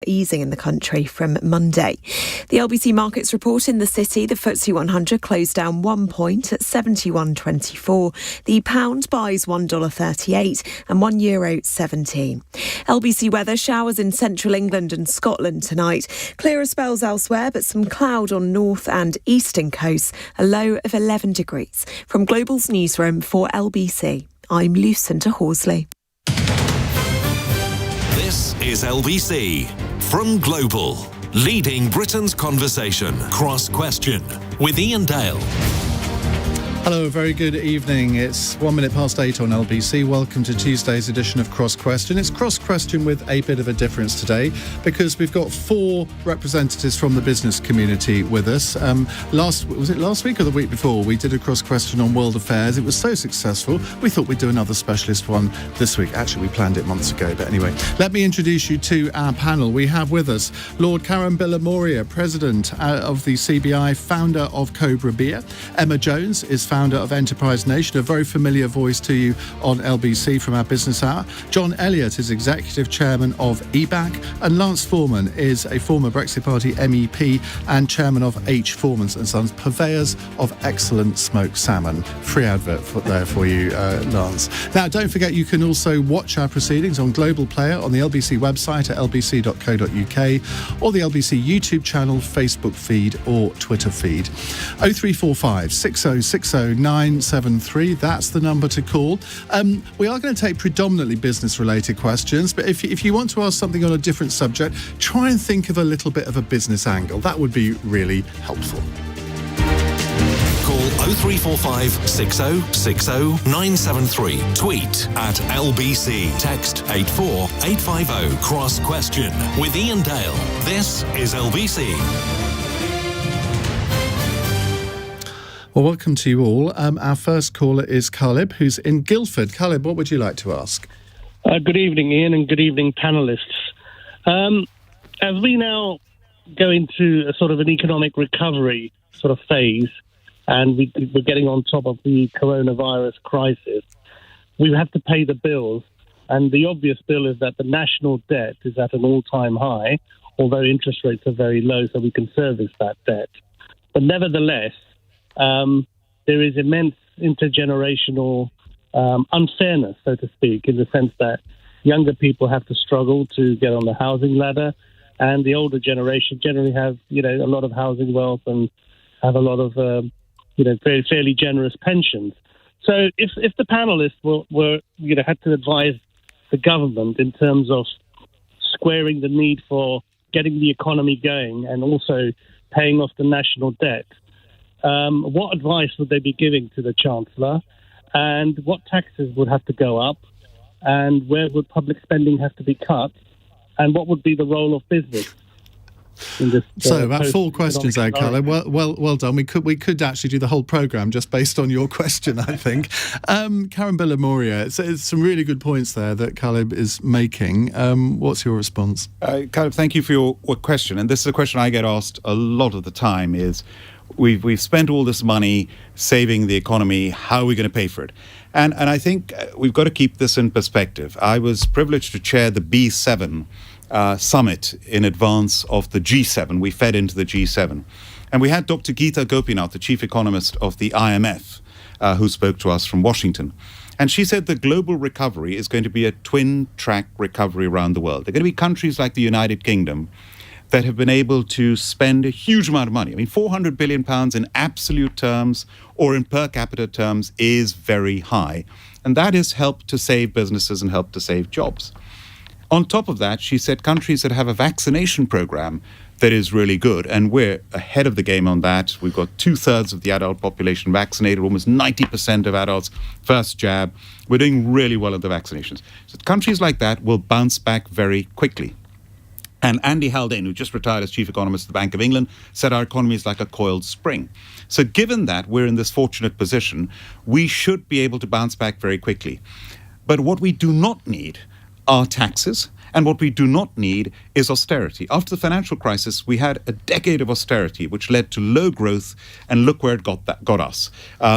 easing in the country from Monday. The LBC Markets report in the city, the FTSE 100 closed down 1 point at 71.24. The pound buys $1.38 and €1.17. LBC weather, showers in central England and Scotland tonight. Clearer spells elsewhere, but some cloud on north and eastern coasts, a low of 11 degrees. From Global's newsroom for LBC, I'm Lucinda Horsley. This is LBC from Global, leading Britain's conversation. Cross Question with Iain Dale. Hello, a very good evening. It's 8:01 on LBC. Welcome to Tuesday's edition of Cross Question. It's Cross Question with a bit of a difference today because we've got 4 representatives from the business community with us. Last week or the week before, we did a Cross Question on world affairs. It was so successful, we thought we'd do another specialist one this week. Actually, we planned it months ago, but anyway. Let me introduce you to our panel. We have with us Lord Karan Bilimoria, President of the CBI, founder of Cobra Beer. Emma Jones is founder of Enterprise Nation, a very familiar voice to you on LBC from our business hour. John Elliott is Executive Chairman of EBAC, and Lance Forman is a former Brexit Party MEP and Chairman of H. Forman & Sons, purveyors of excellent smoked salmon. Free advert there for you, Lance. Now, don't forget you can also watch our proceedings on Global Player, on the LBC website at lbc.co.uk, or the LBC YouTube channel, Facebook feed or Twitter feed. 0345 6060 973, that's the number to call. We are going to take predominantly business-related questions, but if you want to ask something on a different subject, try and think of a little bit of a business angle. That would be really helpful. Call 0345 6060 973. Tweet at LBC. Text 84850. Cross Question with Iain Dale. This is LBC. Well, welcome to you all. Our first caller is Caleb, who's in Guildford. Caleb, what would you like to ask? Good evening, Iain, and good evening, panellists. As we now go into a sort of an economic recovery sort of phase, and we're getting on top of the coronavirus crisis, we have to pay the bills. And the obvious bill is that the national debt is at an all-time high, although interest rates are very low, so we can service that debt. But nevertheless, there is immense intergenerational unfairness, so to speak, in the sense that younger people have to struggle to get on the housing ladder, and the older generation generally have, a lot of housing wealth and have a lot of, very fairly generous pensions. So if the panelists were had to advise the government in terms of squaring the need for getting the economy going and also paying off the national debt, what advice would they be giving to the Chancellor, and what taxes would have to go up, and where would public spending have to be cut, and what would be the role of business in this? So about 4 questions there, Caleb. Well done. We could actually do the whole programme just based on your question, I think. Karan Bilimoria, it's some really good points there that Caleb is making. What's your response? Caleb, thank you for your question. And this is a question I get asked a lot of the time is, We've spent all this money saving the economy. How are we going to pay for it? And I think we've got to keep this in perspective. I was privileged to chair the B7 summit in advance of the G7. We fed into the G7. And we had Dr. Geeta Gopinath, the chief economist of the IMF, who spoke to us from Washington. And she said the global recovery is going to be a twin-track recovery around the world. There are going to be countries like the United Kingdom that have been able to spend a huge amount of money. I mean, £400 billion in absolute terms or in per capita terms is very high. And that has helped to save businesses and helped to save jobs. On top of that, she said countries that have a vaccination program that is really good, and we're ahead of the game on that. We've got 2/3 of the adult population vaccinated, almost 90% of adults first jab. We're doing really well at the vaccinations. So countries like that will bounce back very quickly. And Andy Haldane, who just retired as chief economist of the Bank of England, said our economy is like a coiled spring. So given that we're in this fortunate position, we should be able to bounce back very quickly. But what we do not need are taxes, and what we do not need is austerity. After the financial crisis, we had a decade of austerity, which led to low growth, and look where it got us.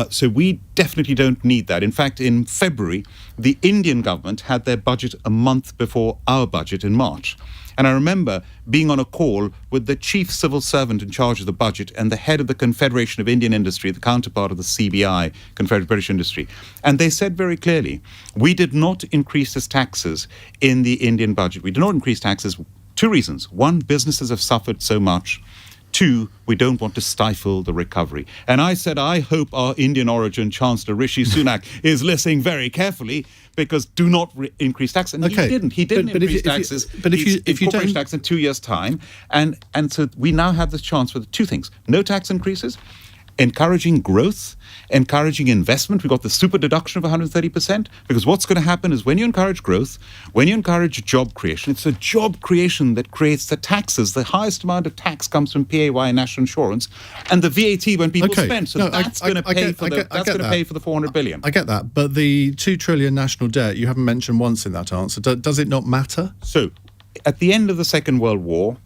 So we definitely don't need that. In fact, in February, the Indian government had their budget a month before our budget in March. And I remember being on a call with the chief civil servant in charge of the budget and the head of the Confederation of Indian Industry, the counterpart of the CBI, Confederate British Industry. And they said very clearly, we did not increase the taxes in the Indian budget. We did not increase taxes. Two reasons. One, businesses have suffered so much. Two, we don't want to stifle the recovery. And I said, I hope our Indian origin Chancellor Rishi Sunak is listening very carefully, because do not increase taxes. And okay. he didn't. He didn't increase taxes. But if you don't tax in 2 years' time, and so we now have the chance for the two things: no tax increases, encouraging growth, encouraging investment. We've got the super deduction of 130%, because what's going to happen is when you encourage growth, when you encourage job creation, it's a job creation that creates the taxes. The highest amount of tax comes from PAY and national insurance, and the VAT when people spend. So that's going to pay for the 400 billion. I get that, but the 2 trillion national debt, you haven't mentioned once in that answer. Does it not matter? So, at the end of the Second World War,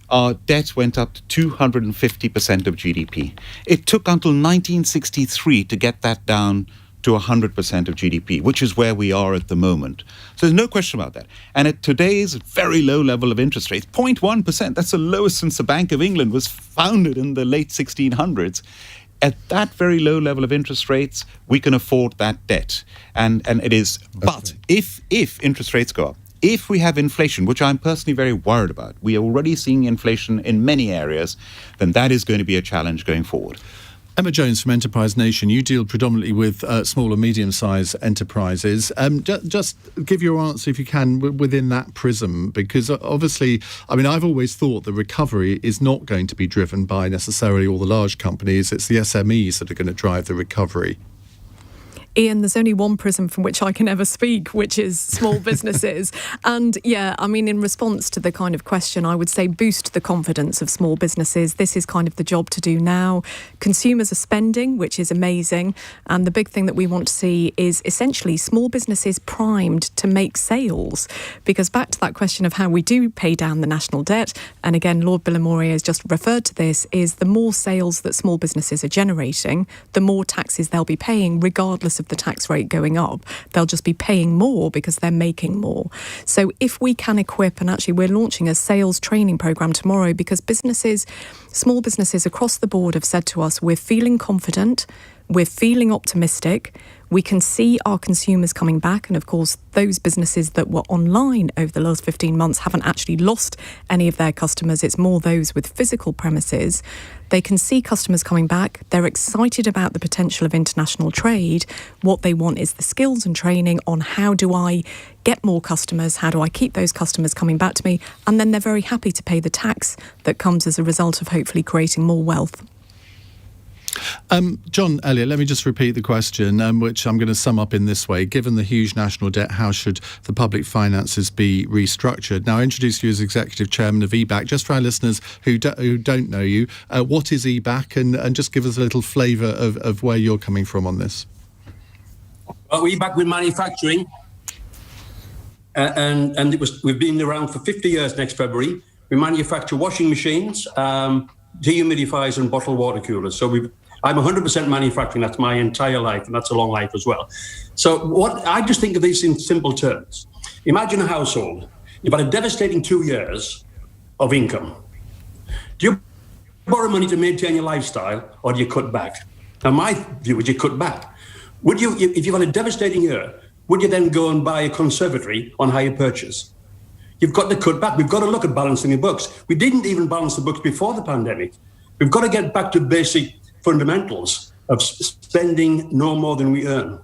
our debt went up to 250% of GDP. It took until 1963 to get that down to 100% of GDP, which is where we are at the moment. So there's no question about that. And at today's very low level of interest rates, 0.1%, that's the lowest since the Bank of England was founded in the late 1600s. At that very low level of interest rates, we can afford that debt. And it is. But if interest rates go up, if we have inflation, which I'm personally very worried about, we are already seeing inflation in many areas, then that is going to be a challenge going forward. Emma Jones from Enterprise Nation, you deal predominantly with small and medium-sized enterprises. Just give your answer, if you can, within that prism, because obviously, I mean, I've always thought the recovery is not going to be driven by necessarily all the large companies. It's the SMEs that are going to drive the recovery. Iain, there's only one prism from which I can ever speak, which is small businesses. And yeah, I mean, in response to the kind of question, I would say boost the confidence of small businesses. This is kind of the job to do now. Consumers are spending, which is amazing. And the big thing that we want to see is essentially small businesses primed to make sales. Because back to that question of how we do pay down the national debt, and again, Lord Bilimoria has just referred to this, is the more sales that small businesses are generating, the more taxes they'll be paying, regardless of the tax rate going up. They'll just be paying more because they're making more. So if we can equip, and actually we're launching a sales training program tomorrow, because small businesses across the board have said to us, we're feeling confident, we're feeling optimistic, we can see our consumers coming back. And of course, those businesses that were online over the last 15 months haven't actually lost any of their customers. It's more those with physical premises. They can see customers coming back. They're excited about the potential of international trade. What they want is the skills and training on how do I get more customers? How do I keep those customers coming back to me? And then they're very happy to pay the tax that comes as a result of hopefully creating more wealth. John, Elliott, let me just repeat the question, which I'm going to sum up in this way. Given the huge national debt, how should the public finances be restructured? Now, I introduce you as Executive Chairman of EBAC. Just for our listeners who don't know you, what is EBAC? And just give us a little flavour of where you're coming from on this. Well, EBAC with manufacturing, and we've been around for 50 years next February. We manufacture washing machines, dehumidifiers and bottled water coolers. So I'm 100% manufacturing. That's my entire life, and that's a long life as well. So I just think of these in simple terms. Imagine a household. You've had a devastating 2 years of income. Do you borrow money to maintain your lifestyle, or do you cut back? Now, my view is you cut back. Would you, if you've had a devastating year, would you then go and buy a conservatory on hire purchase? You've got to cut back. We've got to look at balancing the books. We didn't even balance the books before the pandemic. We've got to get back to basic fundamentals of spending no more than we earn.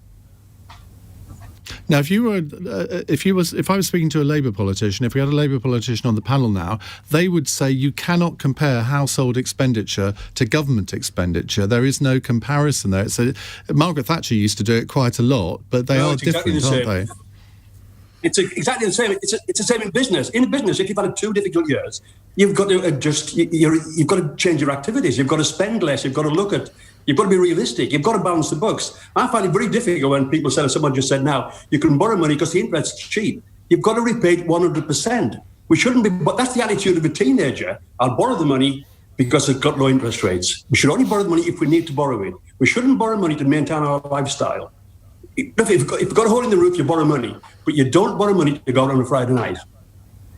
Now, if I was speaking to a Labour politician, if we had a Labour politician on the panel now, they would say you cannot compare household expenditure to government expenditure. There is no comparison there. Margaret Thatcher used to do it quite a lot, but they are different, exactly, aren't they? It's exactly the same. It's the same in business. In business, if you've had 2 difficult years, you've got to adjust. You've got to change your activities. You've got to spend less. You've got to look at. You've got to be realistic. You've got to balance the books. I find it very difficult when people say, someone just said, now you can borrow money because the interest's cheap. You've got to repay it 100%. We shouldn't be. But that's the attitude of a teenager. I'll borrow the money because it's got low interest rates. We should only borrow the money if we need to borrow it. We shouldn't borrow money to maintain our lifestyle. If you've got a hole in the roof, you borrow money, but you don't borrow money to go out on a Friday night.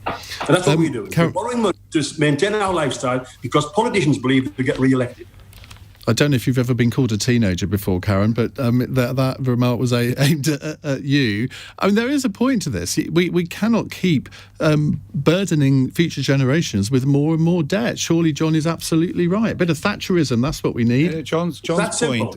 And that's what we do. We're borrowing money to maintain our lifestyle because politicians believe we get re-elected. I don't know if you've ever been called a teenager before, Karan, but that remark was aimed at you. I mean, there is a point to this. We cannot keep burdening future generations with more and more debt. Surely John is absolutely right. A bit of Thatcherism, that's what we need. John's point...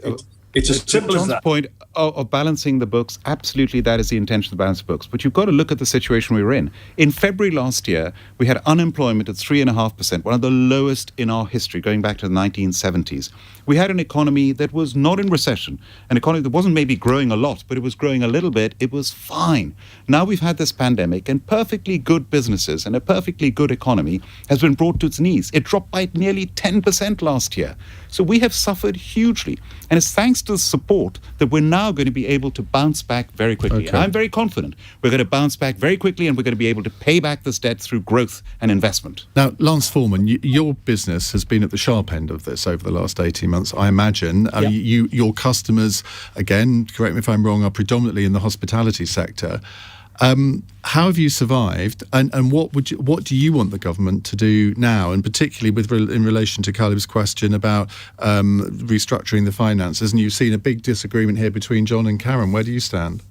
It's as simple as that. Point of balancing the books, absolutely that is the intention to balance the books. But you've got to look at the situation we were in. In February last year, we had unemployment at 3.5%, one of the lowest in our history, going back to the 1970s. We had an economy that was not in recession, an economy that wasn't maybe growing a lot, but it was growing a little bit. It was fine. Now we've had this pandemic, and perfectly good businesses and a perfectly good economy has been brought to its knees. It dropped by nearly 10% last year. So we have suffered hugely. And it's thanks to the support that we're now going to be able to bounce back very quickly. Okay. And I'm very confident we're going to bounce back very quickly, and we're going to be able to pay back this debt through growth and investment. Now, Lance Forman, your business has been at the sharp end of this over the last 18 months, I imagine. Yep. Your customers, again, correct me if I'm wrong, are predominantly in the hospitality sector. How have you survived, and what do you want the government to do now, and particularly in relation to Caleb's question about restructuring the finances? And you've seen a big disagreement here between John and Karan. Where do you stand?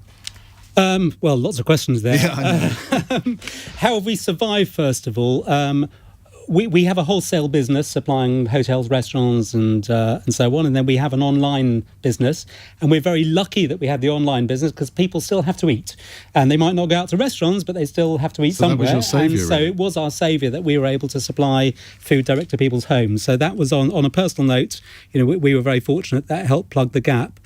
Well, lots of questions there. Yeah, I know. How have we survived, first of all? We have a wholesale business supplying hotels, restaurants and so on, and then we have an online business, and we're very lucky that we have the online business because people still have to eat, and they might not go out to restaurants, but they still have to eat somewhere. That was your saviour, and so really. It was our saviour that we were able to supply food direct to people's homes. So that was on a personal note. We were very fortunate that helped plug the gap.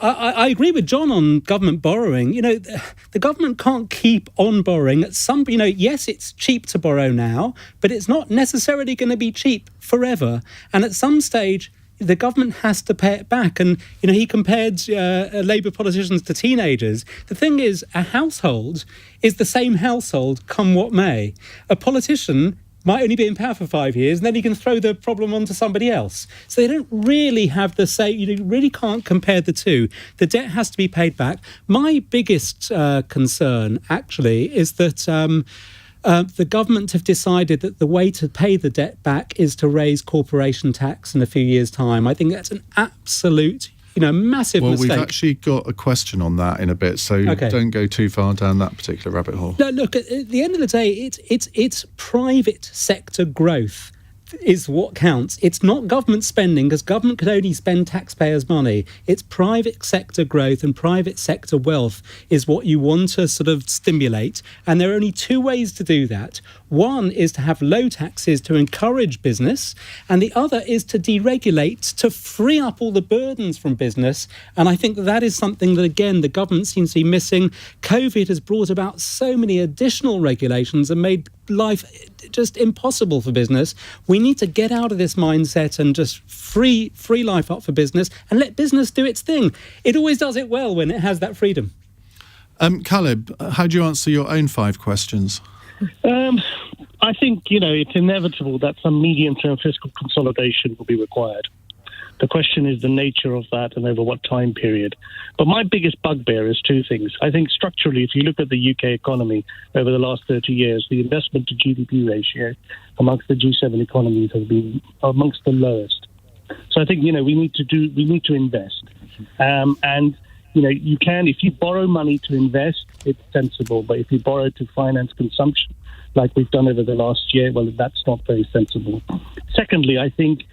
I agree with John on government borrowing. The government can't keep on borrowing. Yes, it's cheap to borrow now, but it's not necessarily going to be cheap forever. And at some stage, the government has to pay it back. And, he compared Labour politicians to teenagers. The thing is, a household is the same household come what may. A politician might only be in power for 5 years, and then he can throw the problem onto somebody else. So they don't really have the same. You really can't compare the two. The debt has to be paid back. My biggest concern, actually, is that the government have decided that the way to pay the debt back is to raise corporation tax in a few years' time. I think that's an absolute massive mistake. Well, we've actually got a question on that in a bit, so Don't go too far down that particular rabbit hole. No, look, at the end of the day, it's private sector growth is what counts. It's not government spending, because government could only spend taxpayers' money. It's private sector growth and private sector wealth is what you want to sort of stimulate. And there are only two ways to do that. One is to have low taxes to encourage business, and the other is to deregulate, to free up all the burdens from business. And I think that is something that, again, the government seems to be missing. COVID has brought about so many additional regulations and made life just impossible for business. We need to get out of this mindset and just free life up for business and let business do its thing. It always does it well when it has that freedom. Caleb, how do you answer your own 5 questions? I think, it's inevitable that some medium-term fiscal consolidation will be required. The question is the nature of that and over what time period. But my biggest bugbear is 2 things. I think structurally, if you look at the UK economy over the last 30 years, the investment to GDP ratio amongst the G7 economies has been amongst the lowest. So I think, we need to invest. And if you borrow money to invest, it's sensible. But if you borrow to finance consumption, like we've done over the last year, well, that's not very sensible. Secondly, I think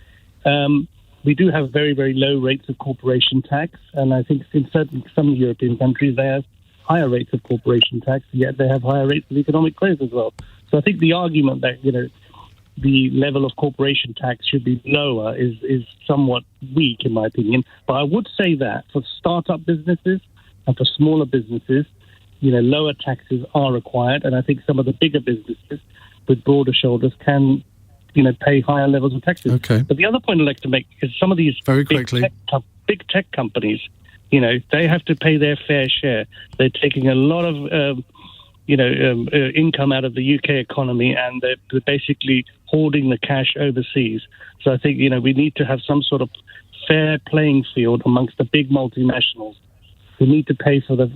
we do have very, very low rates of corporation tax. And I think in some European countries, they have higher rates of corporation tax, yet they have higher rates of economic growth as well. So I think the argument that, the level of corporation tax should be lower is somewhat weak, in my opinion. But I would say that for startup businesses and for smaller businesses, lower taxes are required. And I think some of the bigger businesses with broader shoulders can, pay higher levels of taxes. Okay. But the other point I'd like to make is some of these big tech companies, they have to pay their fair share. They're taking a lot of, income out of the UK economy, and they're basically hoarding the cash overseas. So I think, we need to have some sort of fair playing field amongst the big multinationals who need to pay for the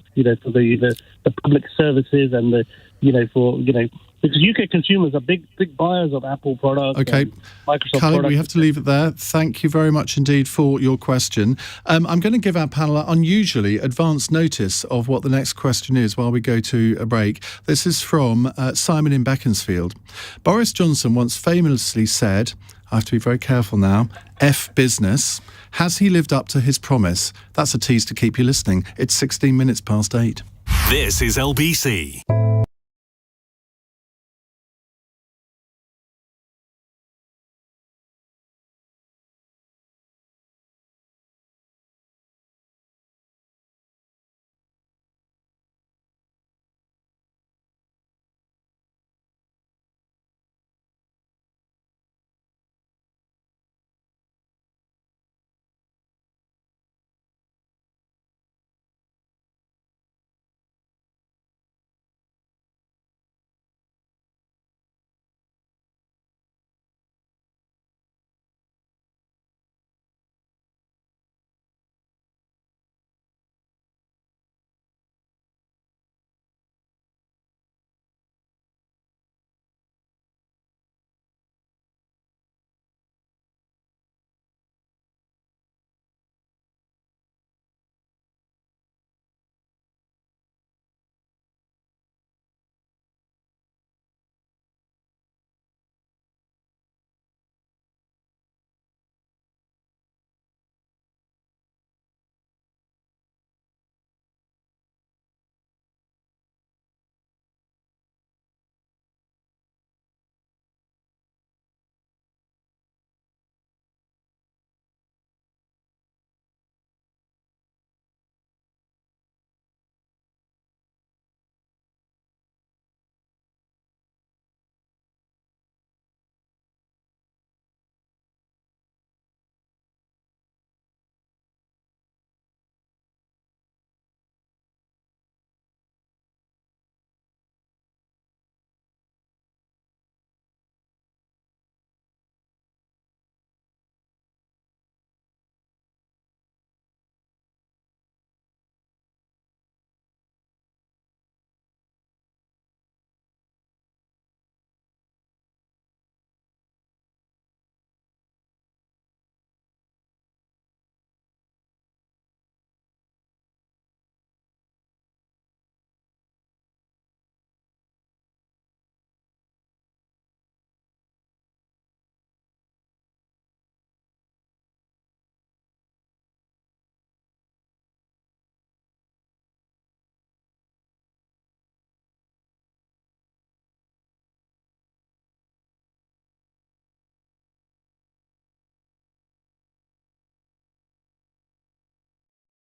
public services and the because UK consumers are big buyers of Apple products. Okay, Microsoft Colin, products. we have to leave it there. Thank you very much indeed for your question. I'm going to give our panel unusually advance notice of what the next question is while we go to a break. This is from Simon in Beaconsfield. Boris Johnson once famously said, I have to be very careful now, F business. Has he lived up to his promise? That's a tease to keep you listening. It's 16 minutes past 8. This is LBC.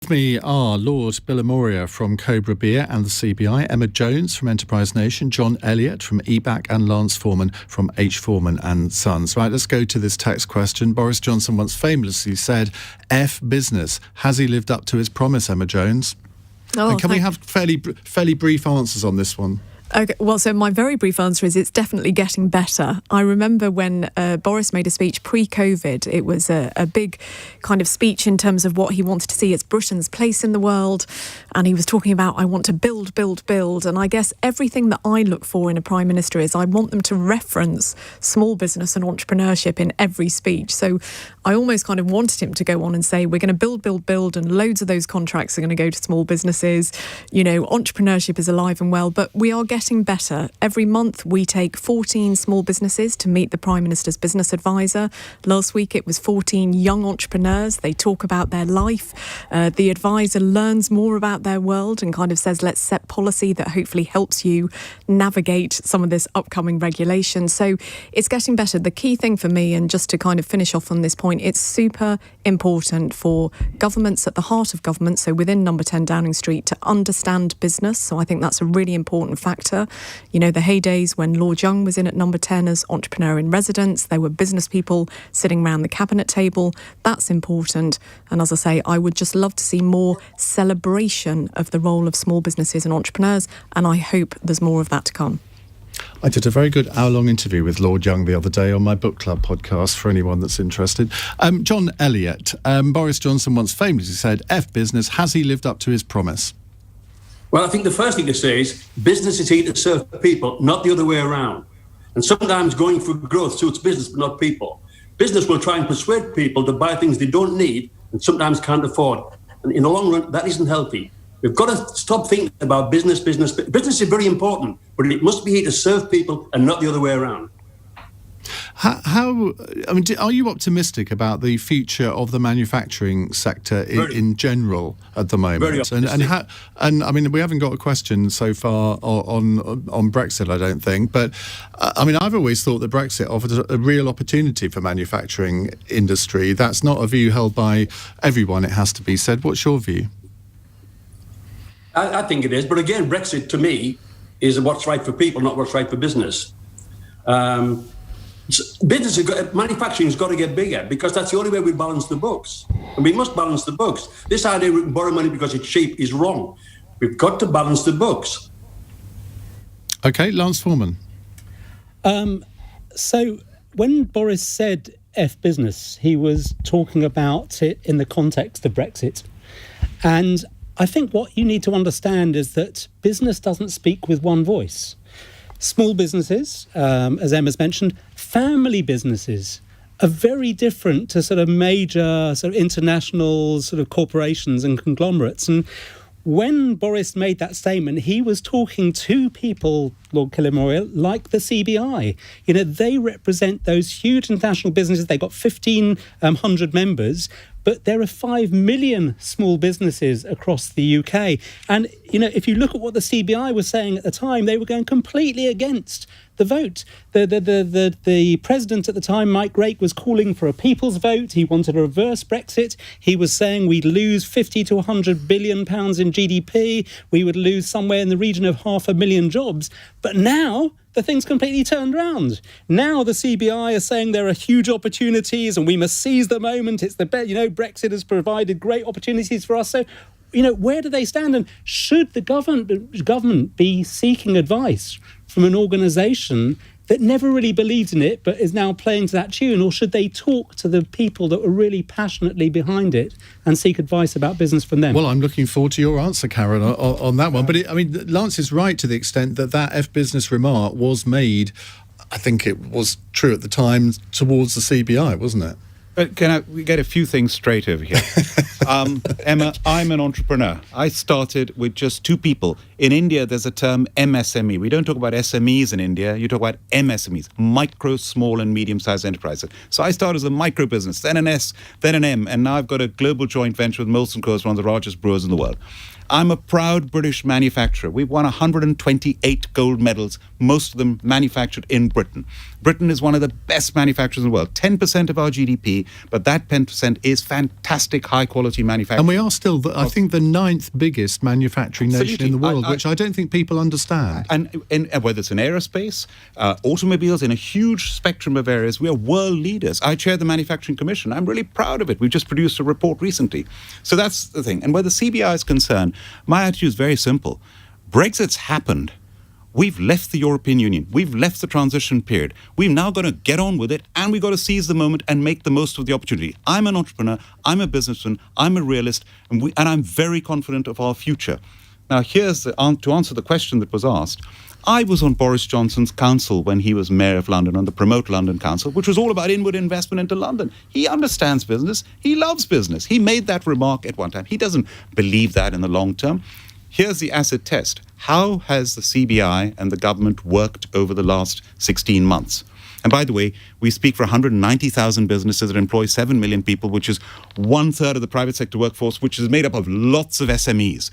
With me are Lord Bilimoria from Cobra Beer and the CBI, Emma Jones from Enterprise Nation, John Elliott from EBAC and Lance Forman from H. Forman and Sons. Right, let's go to this text question. Boris Johnson once famously said, F business. Has he lived up to his promise, Emma Jones? And can we have fairly brief answers on this one? Okay, well, so my very brief answer is it's definitely getting better. I remember when Boris made a speech pre-COVID, it was a big kind of speech in terms of what he wanted to see as Britain's place in the world. And he was talking about, I want to build, build, build. And I guess everything that I look for in a Prime Minister is I want them to reference small business and entrepreneurship in every speech. So I almost kind of wanted him to go on and say, we're going to build, build, build, and loads of those contracts are going to go to small businesses. You know, entrepreneurship is alive and well, but we are getting better. Every month we take 14 small businesses to meet the Prime Minister's business advisor. Last week it was 14 young entrepreneurs. They talk about their life. The advisor learns more about their world and kind of says, let's set policy that hopefully helps you navigate some of this upcoming regulation. So it's getting better. The key thing for me, and just to kind of finish off on this point, it's super important for governments at the heart of government, so within Number 10 Downing Street, to understand business. So I think that's a really important factor. You know, the heydays when Lord Young was in at Number 10 as entrepreneur in residence, there were business people sitting around the cabinet table. That's important. And as I say, I would just love to see more celebration of the role of small businesses and entrepreneurs, and I hope there's more of that to come. I did a very good hour-long interview with Lord Young the other day on my book club podcast for anyone that's interested. John Elliott, Boris Johnson once famously said, F business, has he lived up to his promise? Well, I think the first thing to say is business is here to serve people, not the other way around. And sometimes going for growth suits business, but not people. Business will try and persuade people to buy things they don't need and sometimes can't afford. And in the long run, that isn't healthy. We've got to stop thinking about business. Business is very important, but it must be here to serve people and not the other way around. Are you optimistic about the future of the manufacturing sector in general at the moment? Very optimistic. We haven't got a question so far on Brexit, I don't think. But I've always thought that Brexit offers a real opportunity for manufacturing industry. That's not a view held by everyone, it has to be said. What's your view? I think it is. But again, Brexit to me is what's right for people, not what's right for business. Manufacturing has got to get bigger because that's the only way we balance the books. And we must balance the books. This idea we can borrow money because it's cheap is wrong. We've got to balance the books. Okay, Lance Forman. So when Boris said F business, he was talking about it in the context of Brexit. And I think what you need to understand is that business doesn't speak with one voice. Small businesses, as Emma's mentioned, family businesses are very different to sort of major sort of international sort of corporations and conglomerates. And when Boris made that statement, he was talking to people, Lord Bilimoria, like the CBI. They represent those huge international businesses. They've got 1,500 members, but there are 5 million small businesses across the UK. And, if you look at what the CBI was saying at the time, they were going completely against the vote. The president at the time, Mike Rake, was calling for a people's vote. He wanted a reverse Brexit. He was saying we'd lose 50 to 100 billion pounds in GDP. We would lose somewhere in the region of 500,000 jobs. But now the thing's completely turned around. Now the CBI are saying there are huge opportunities and we must seize the moment. It's the best. Brexit has provided great opportunities for us. So, where do they stand? And should the government be seeking advice from an organisation that never really believed in it but is now playing to that tune? Or should they talk to the people that were really passionately behind it and seek advice about business from them? Well, I'm looking forward to your answer, Karan, on that one. But Lance is right to the extent that F-business remark was made, I think it was true at the time, towards the CBI, wasn't it? But we get a few things straight over here? Emma, I'm an entrepreneur. I started with just 2 people. In India, there's a term MSME. We don't talk about SMEs in India. You talk about MSMEs, micro, small and medium-sized enterprises. So I started as a micro business, then an S, then an M, and now I've got a global joint venture with Molson Coors, one of the largest brewers in the world. I'm a proud British manufacturer. We've won 128 gold medals, most of them manufactured in Britain. Britain is one of the best manufacturers in the world. 10% of our GDP, but that 10% is fantastic, high-quality manufacturing. And we are still, I think, the 9th biggest manufacturing nation in the world, which I don't think people understand. And whether it's in aerospace, automobiles, in a huge spectrum of areas, we are world leaders. I chair the Manufacturing Commission. I'm really proud of it. We've just produced a report recently. So that's the thing. And where the CBI is concerned, my attitude is very simple. Brexit's happened. We've left the European Union. We've left the transition period. We've now got to get on with it, and we've got to seize the moment and make the most of the opportunity. I'm an entrepreneur. I'm a businessman. I'm a realist, and I'm very confident of our future. Now, here's to answer the question that was asked. I was on Boris Johnson's council when he was Mayor of London, on the Promote London Council, which was all about inward investment into London. He understands business. He loves business. He made that remark at one time. He doesn't believe that in the long term. Here's the acid test. How has the CBI and the government worked over the last 16 months? And by the way, we speak for 190,000 businesses that employ 7 million people, which is 1/3 of the private sector workforce, which is made up of lots of SMEs,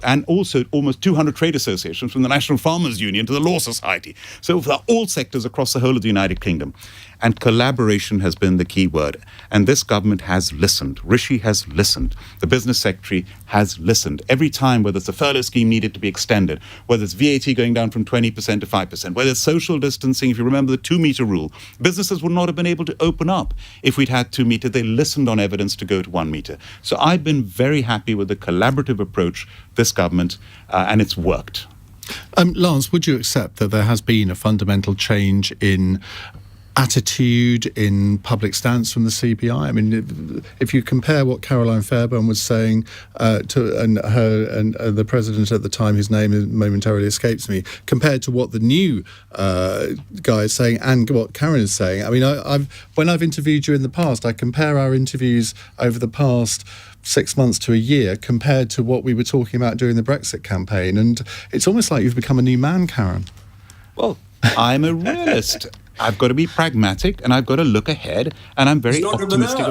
and also almost 200 trade associations, from the National Farmers Union to the Law Society. So for all sectors across the whole of the United Kingdom. And collaboration has been the key word. And this government has listened. Rishi has listened. The business secretary has listened. Every time, whether it's a furlough scheme needed to be extended, whether it's VAT going down from 20% to 5%, whether it's social distancing, if you remember the 2-meter rule, businesses would not have been able to open up if we'd had 2 meter. They listened on evidence to go to 1 meter. So I've been very happy with the collaborative approach this government, and it's worked. Lance, would you accept that there has been a fundamental change in attitude in public stance from the CBI? I mean, if you compare what Caroline Fairbairn was saying and the president at the time, whose name momentarily escapes me, compared to what the new guy is saying and what Karan is saying. I mean, when I've interviewed you in the past, I compare our interviews over the past 6 months to a year compared to what we were talking about during the Brexit campaign, and it's almost like you've become a new man, Karan. Well, I'm a realist. I've got to be pragmatic and I've got to look ahead, and I'm very optimistic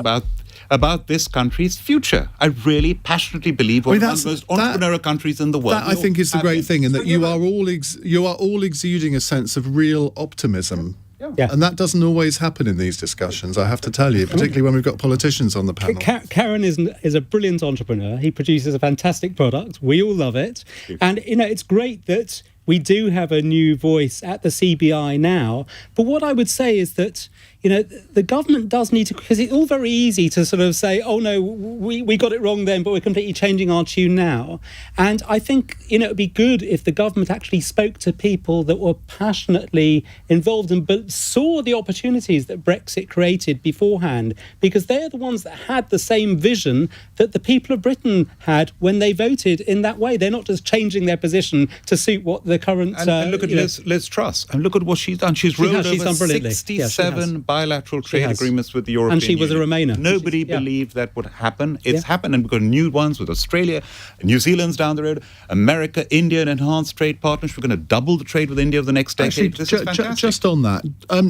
about this country's future. I really passionately believe we're one of the most entrepreneurial countries in the world. That I think is the great thing, and that you are all exuding a sense of real optimism. Yeah. And that doesn't always happen in these discussions, I have to tell you, particularly when we've got politicians on the panel. Karan is a brilliant entrepreneur. He produces a fantastic product. We all love it. And, it's great that we do have a new voice at the CBI now. But what I would say is that, the government does need to, because it's all very easy to sort of say, oh no, we got it wrong then, but we're completely changing our tune now. And I think, it would be good if the government actually spoke to people that were passionately involved and saw the opportunities that Brexit created beforehand, because they're the ones that had the same vision that the people of Britain had when they voted in that way. They're not just changing their position to suit what the current... And look at Liz Truss, and look at what she's done. She's rolled over 67 bilateral trade agreements with the European Union. And she was a Remainer. Nobody believed that would happen. It's happened, and we've got new ones with Australia, New Zealand's down the road, America, India, an enhanced trade partnership. We're going to double the trade with India over the next decade. This is fantastic. Just on that,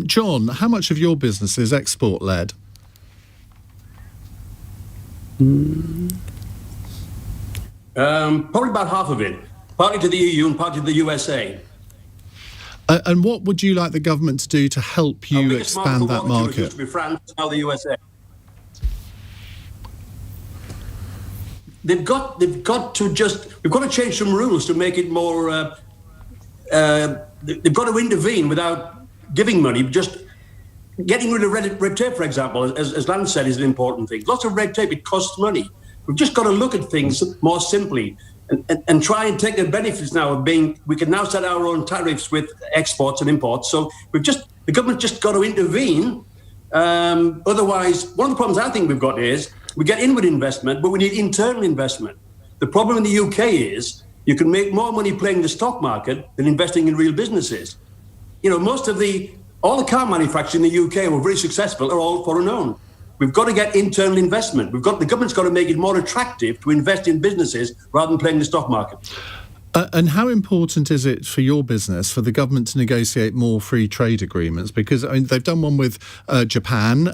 John, how much of your business is export-led? Probably about half of it. Partly to the EU and partly to the USA. And what would you like the government to do to help you expand that market? Used to be France, now the USA. We've got to change some rules to make it more. They've got to intervene without giving money. Just getting rid of red tape, for example, as Lance said, is an important thing. Lots of red tape, it costs money. We've just got to look at things more simply. And try and take the benefits now of we can now set our own tariffs with exports and imports. So the government just got to intervene. Otherwise, one of the problems I think we've got is we get inward investment, but we need internal investment. The problem in the UK is you can make more money playing the stock market than investing in real businesses. All the car manufacturers in the UK were very successful are all foreign owned. We've got to get internal investment. The government's got to make it more attractive to invest in businesses rather than playing the stock market. And how important is it for your business for the government to negotiate more free trade agreements? Because they've done one with Japan.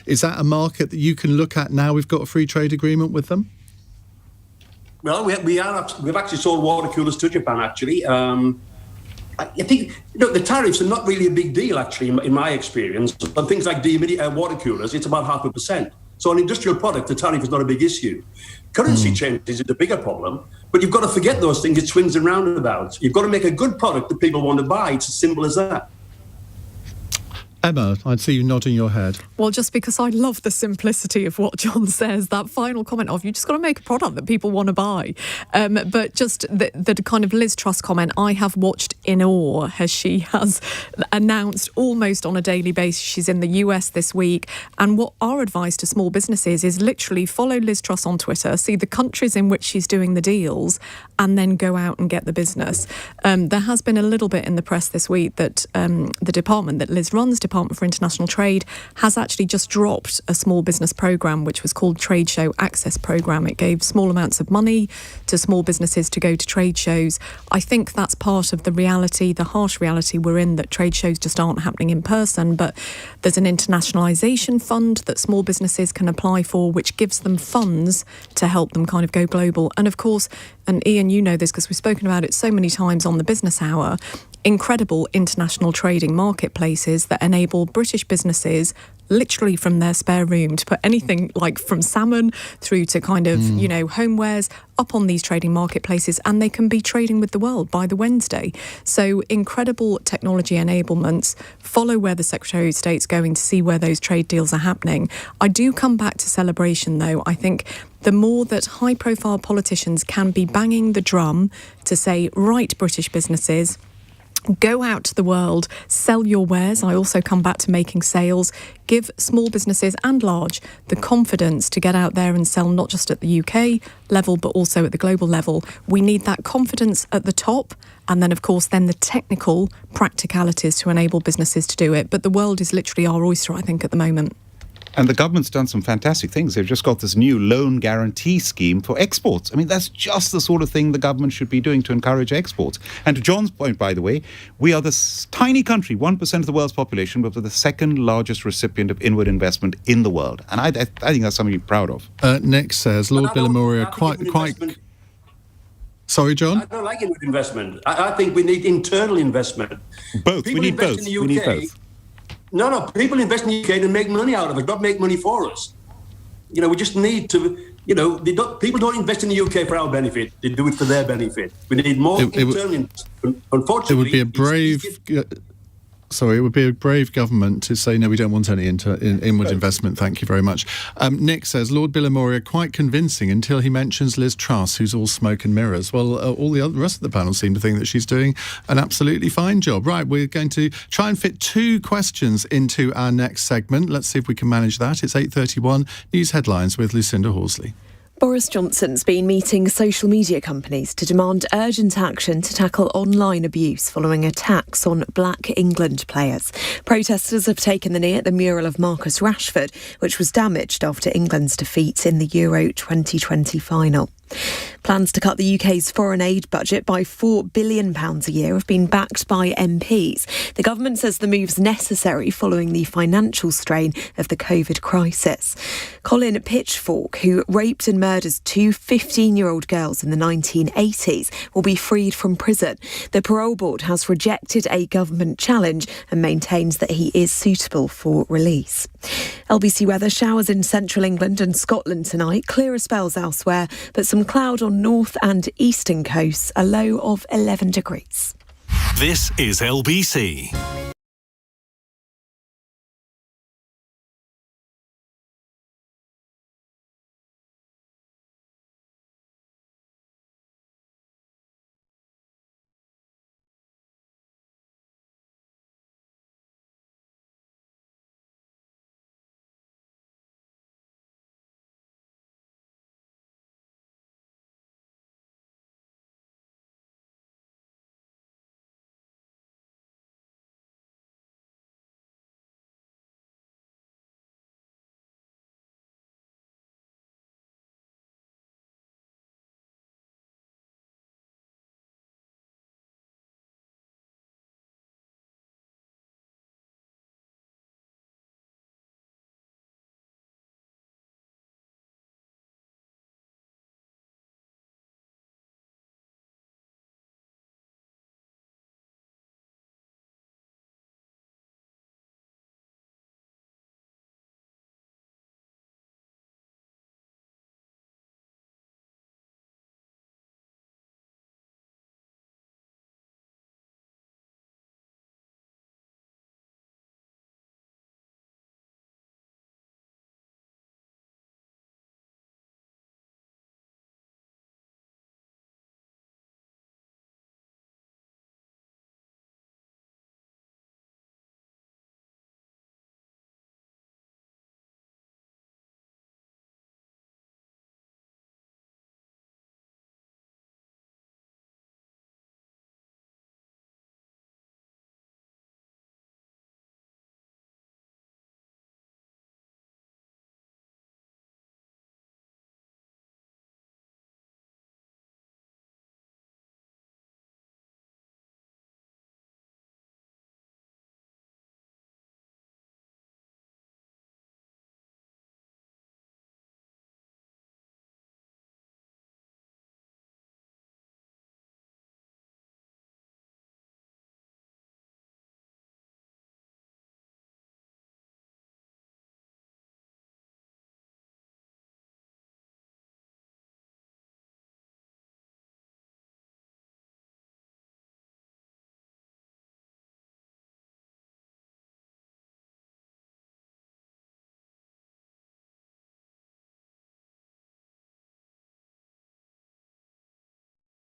Is that a market that you can look at now? We've got a free trade agreement with them. Well, we've actually sold water coolers to Japan. Actually, I think the tariffs are not really a big deal, actually, in my experience. On things like water coolers, it's about 0.5%. So on industrial product, the tariff is not a big issue. Currency changes is a bigger problem, but you've got to forget those things. It swings and roundabouts. You've got to make a good product that people want to buy. It's as simple as that. Emma, I'd see you nodding your head. Well, just because I love the simplicity of what John says, that final comment of you just got to make a product that people want to buy. But just the kind of Liz Truss comment, I have watched in awe as she has announced almost on a daily basis. She's in the US this week. And what our advice to small businesses is literally follow Liz Truss on Twitter, see the countries in which she's doing the deals, and then go out and get the business. There has been a little bit in the press this week that the department that Liz runs, Department for International Trade, has actually just dropped a small business programme which was called Trade Show Access Programme. It gave small amounts of money to small businesses to go to trade shows. I think that's part of the reality, the harsh reality we're in, that trade shows just aren't happening in person. But there's an internationalisation fund that small businesses can apply for, which gives them funds to help them kind of go global. And of course, and Iain, you know this because we've spoken about it so many times on the Business Hour, incredible international trading marketplaces that enable British businesses literally from their spare room to put anything like from salmon through to kind of, homewares up on these trading marketplaces, and they can be trading with the world by the Wednesday. So incredible technology enablements. Follow where the Secretary of State's going to see where those trade deals are happening. I do come back to celebration, though. I think the more that high-profile politicians can be banging the drum to say, right, British businesses, Go out to the world, sell your wares. I also come back to making sales. Give small businesses and large the confidence to get out there and sell, not just at the UK level, but also at the global level. We need that confidence at the top. And then, of course, then the technical practicalities to enable businesses to do it. But the world is literally our oyster, I think, at the moment. And the government's done some fantastic things. They've just got this new loan guarantee scheme for exports. I mean, that's just the sort of thing the government should be doing to encourage exports. And to John's point, by the way, we are this tiny country, 1% of the world's population, but we're the second largest recipient of inward investment in the world. And I think that's something to be proud of. Nick says, Lord Bilimoria, quite... Sorry, John? I don't like inward investment. I think we need internal investment. Both. People We need invest both. in the UK. We need both. No, people invest in the UK to make money out of it, not make money for us. We just need to, people don't invest in the UK for our benefit. They do it for their benefit. We need more internal investment. Unfortunately, it would be a brave... Sorry, it would be a brave government to say, no, we don't want any inward investment. Thank you very much. Nick says, Lord Bilimoria, quite convincing until he mentions Liz Truss, who's all smoke and mirrors. Well, all the rest of the panel seem to think that she's doing an absolutely fine job. Right, we're going to try and fit 2 questions into our next segment. Let's see if we can manage that. It's 8:31, News Headlines with Lucinda Horsley. Boris Johnson's been meeting social media companies to demand urgent action to tackle online abuse following attacks on Black England players. Protesters have taken the knee at the mural of Marcus Rashford, which was damaged after England's defeat in the Euro 2020 final. Plans to cut the UK's foreign aid budget by £4 billion a year have been backed by MPs. The government says the move's necessary following the financial strain of the COVID crisis. Colin Pitchfork, who raped and murdered 2 15-year-old girls in the 1980s, will be freed from prison. The parole board has rejected a government challenge and maintains that he is suitable for release. LBC weather, showers in central England and Scotland tonight, clearer spells elsewhere, but some cloud on north and eastern coasts, a low of 11 degrees. This is LBC.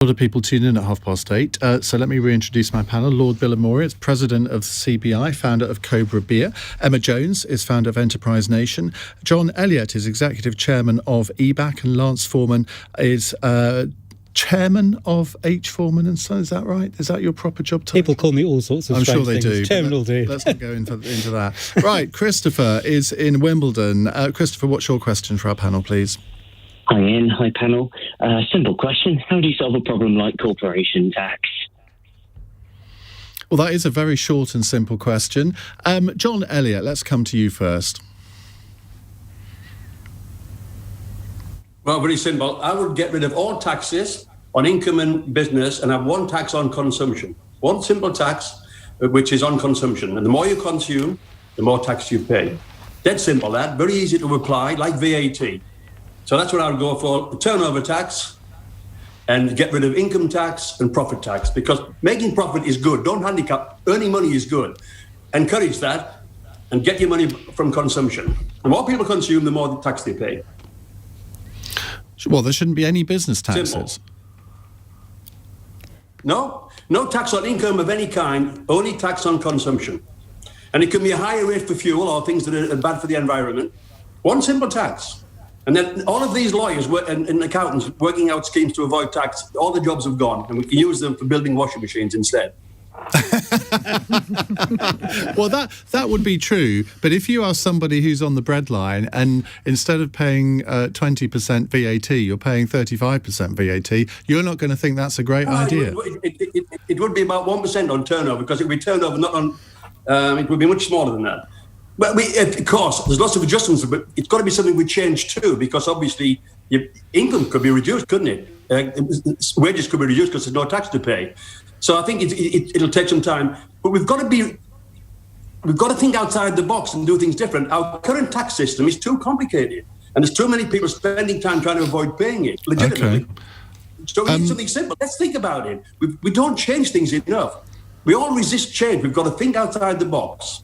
A lot of people tune in at 8:30. So let me reintroduce my panel. Lord Bilimoria is president of CBI, founder of Cobra Beer. Emma Jones is founder of Enterprise Nation. John Elliott is executive chairman of EBAC, and Lance Forman is chairman of H. Forman and Son. Is that right? Is that your proper job title? People call me all sorts of I'm strange sure they things. do. Chairman will do. Let's not go into that. Right, Christopher is in Wimbledon. Christopher, what's your question for our panel, please? Hi, Ian. Hi, panel. Simple question. How do you solve a problem like corporation tax? Well, that is a very short and simple question. John Elliott, let's come to you first. Well, very simple. I would get rid of all taxes on income and business and have one tax on consumption. One simple tax, which is on consumption. And the more you consume, the more tax you pay. Dead simple, that. Very easy to apply, like VAT. So that's what I would go for, turnover tax, and get rid of income tax and profit tax, because making profit is good. Don't handicap. Earning money is good. Encourage that and get your money from consumption. The more people consume, the more the tax they pay. Well, there shouldn't be any business taxes. Simple. No tax on income of any kind, only tax on consumption. And it can be a higher rate for fuel or things that are bad for the environment. One simple tax. And then all of these lawyers and accountants working out schemes to avoid tax, all the jobs have gone, and we can use them for building washing machines instead. Well, that would be true. But if you are somebody who's on the breadline and instead of paying 20% VAT, you're paying 35% VAT, you're not going to think that's a great idea. It would be about 1% on turnover, because it would be turnover, not on. It would be much smaller than that. But of course, there's lots of adjustments, but it's got to be something we change too, because obviously your income could be reduced, couldn't it? Wages could be reduced because there's no tax to pay. So I think it'll take some time, but we've got to think outside the box and do things different. Our current tax system is too complicated, and there's too many people spending time trying to avoid paying it legitimately. Okay. So we need something simple. Let's think about it. We don't change things enough. We all resist change. We've got to think outside the box.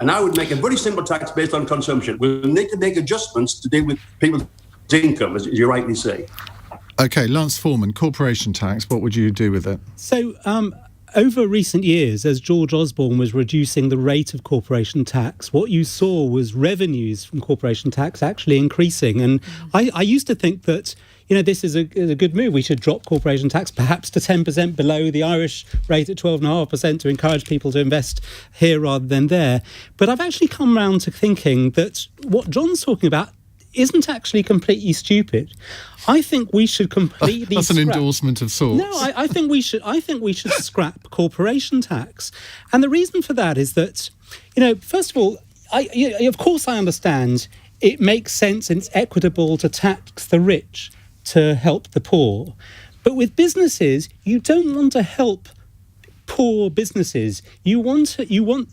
And I would make a very simple tax based on consumption. We'll need to make adjustments to deal with people's income, as you rightly say. OK, Lance Forman, corporation tax, what would you do with it? So, over recent years, as George Osborne was reducing the rate of corporation tax, what you saw was revenues from corporation tax actually increasing. And I used to think that, this is a good move. We should drop corporation tax perhaps to 10% below the Irish rate at 12.5% to encourage people to invest here rather than there. But I've actually come round to thinking that what John's talking about isn't actually completely stupid. I think we should completely That's an endorsement of sorts. No, I think we should scrap corporation tax. And the reason for that is that, first of all, of course I understand it makes sense and it's equitable to tax the rich to help the poor. But with businesses, you don't want to help poor businesses. You want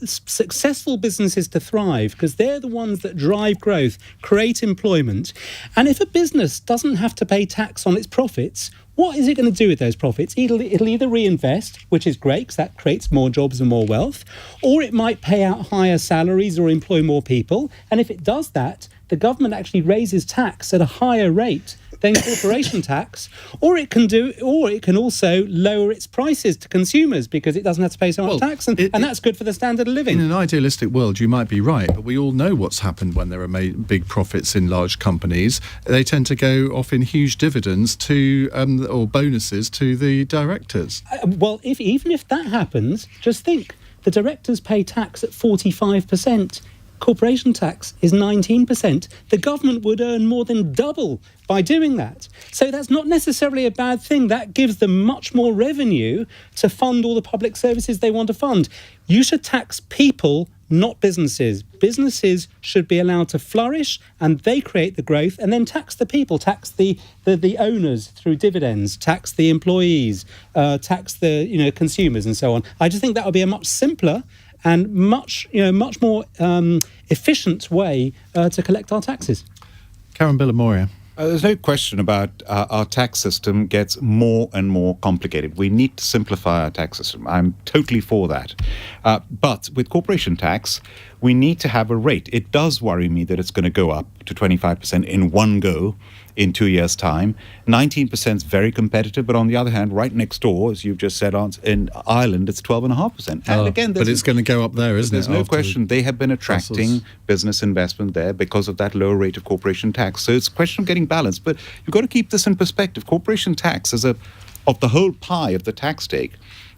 successful businesses to thrive, because they're the ones that drive growth, create employment. And if a business doesn't have to pay tax on its profits, what is it going to do with those profits? It'll either reinvest, which is great because that creates more jobs and more wealth, or it might pay out higher salaries or employ more people. And if it does that, the government actually raises tax at a higher rate than corporation tax, or it can also lower its prices to consumers because it doesn't have to pay so much tax, and that's good for the standard of living. In an idealistic world, you might be right, but we all know what's happened when there are big profits in large companies. They tend to go off in huge dividends to or bonuses to the directors. Even if that happens, just think, the directors pay tax at 45%. Corporation tax is 19%. The government would earn more than double by doing that. So that's not necessarily a bad thing. That gives them much more revenue to fund all the public services they want to fund. You should tax people, not businesses. Businesses should be allowed to flourish, and they create the growth, and then tax the people, tax the owners through dividends, tax the employees, tax the consumers and so on. I just think that would be a much simpler and much more efficient way to collect our taxes. Karan Bilimoria. There's no question about our tax system gets more and more complicated. We need to simplify our tax system. I'm totally for that. But with corporation tax, we need to have a rate. It does worry me that it's going to go up to 25% in one go in 2 years' time. 19% is very competitive, but on the other hand, right next door, as you've just said, in Ireland, it's 12.5%. And again, but it's going to go up there, isn't it? There's no question they have been attracting business investment there because of that lower rate of corporation tax. So it's a question of getting balance. But you've got to keep this in perspective. Corporation tax of the whole pie of the tax take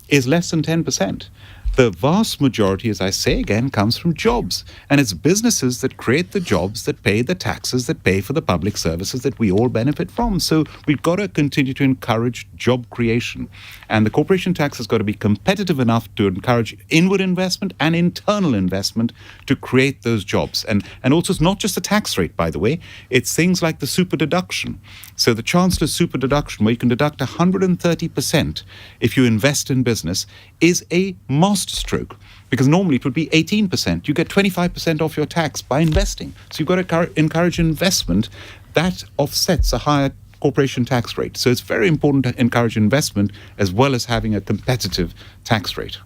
is less than 10%. The vast majority, as I say again, comes from jobs. And it's businesses that create the jobs, that pay the taxes, that pay for the public services that we all benefit from. So we've got to continue to encourage job creation. And the corporation tax has got to be competitive enough to encourage inward investment and internal investment to create those jobs. And also, it's not just the tax rate, by the way. It's things like the super deduction. So the Chancellor's super deduction, where you can deduct 130% if you invest in business, is a masterstroke, because normally it would be 18%. You get 25% off your tax by investing. So you've got to encourage investment. That offsets a higher corporation tax rate. So it's very important to encourage investment as well as having a competitive tax rate.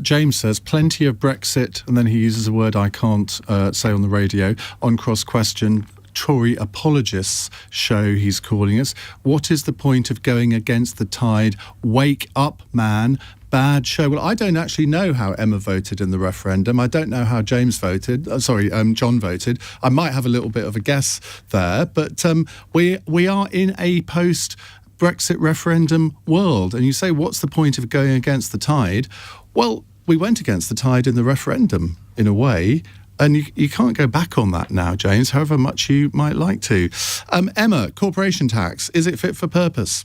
James says, plenty of Brexit, and then he uses a word I can't say on the radio, on Cross Question. Tory apologists show, he's calling us. What is the point of going against the tide? Wake up, man. Bad show. Well, I don't actually know how Emma voted in the referendum. I don't know how James voted. John voted. I might have a little bit of a guess there, but we are in a post-Brexit referendum world. And you say, what's the point of going against the tide? Well, we went against the tide in the referendum, in a way. And you can't go back on that now, James, however much you might like to. Emma, corporation tax, is it fit for purpose?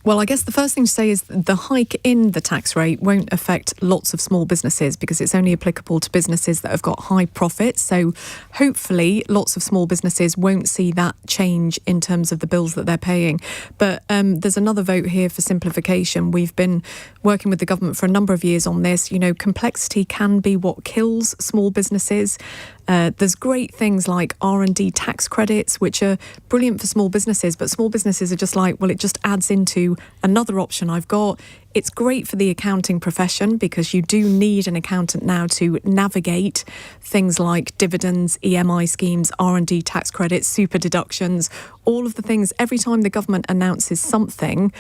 Well, I guess the first thing to say is the hike in the tax rate won't affect lots of small businesses because it's only applicable to businesses that have got high profits. So hopefully lots of small businesses won't see that change in terms of the bills that they're paying. But there's another vote here for simplification. We've been working with the government for a number of years on this. You know, complexity can be what kills small businesses. There's great things like R&D tax credits, which are brilliant for small businesses, but small businesses are just like, well, it just adds into another option I've got. It's great for the accounting profession because you do need an accountant now to navigate things like dividends, EMI schemes, R&D tax credits, super deductions, all of the things. Every time the government announces something,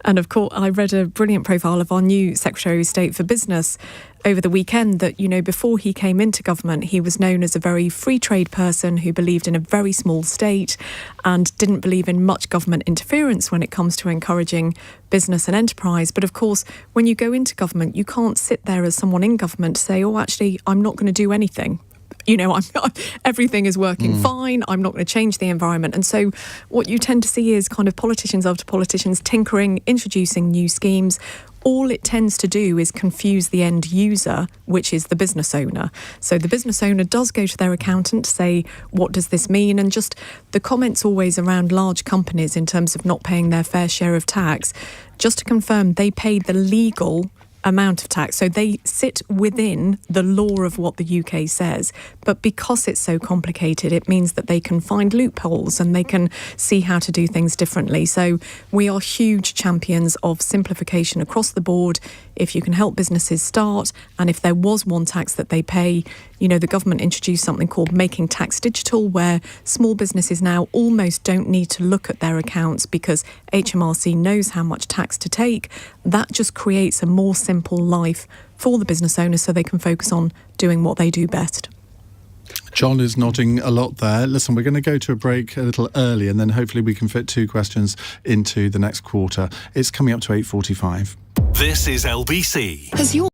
and of course I read a brilliant profile of our new Secretary of State for Business over the weekend that, you know, before he came into government, he was known as a very free trade person who believed in a very small state and didn't believe in much government interference when it comes to encouraging business and enterprise. But of course, when you go into government, you can't sit there as someone in government to say, oh, actually, I'm not going to do anything. You know, everything is working fine. I'm not going to change the environment. And so what you tend to see is kind of politicians after politicians tinkering, introducing new schemes. All it tends to do is confuse the end user, which is the business owner. So the business owner does go to their accountant to say, what does this mean? And just the comments always around large companies in terms of not paying their fair share of tax, just to confirm, they pay the legal amount of tax. So they sit within the law of what the UK says. But because it's so complicated, it means that they can find loopholes and they can see how to do things differently. So we are huge champions of simplification across the board. If you can help businesses start, and if there was one tax that they pay, you know, the government introduced something called Making Tax Digital, where small businesses now almost don't need to look at their accounts because HMRC knows how much tax to take. That just creates a more simple life for the business owners so they can focus on doing what they do best. John is nodding a lot there. Listen, we're going to go to a break a little early and then hopefully we can fit two questions into the next quarter. It's coming up to 8:45. This is LBC. Has your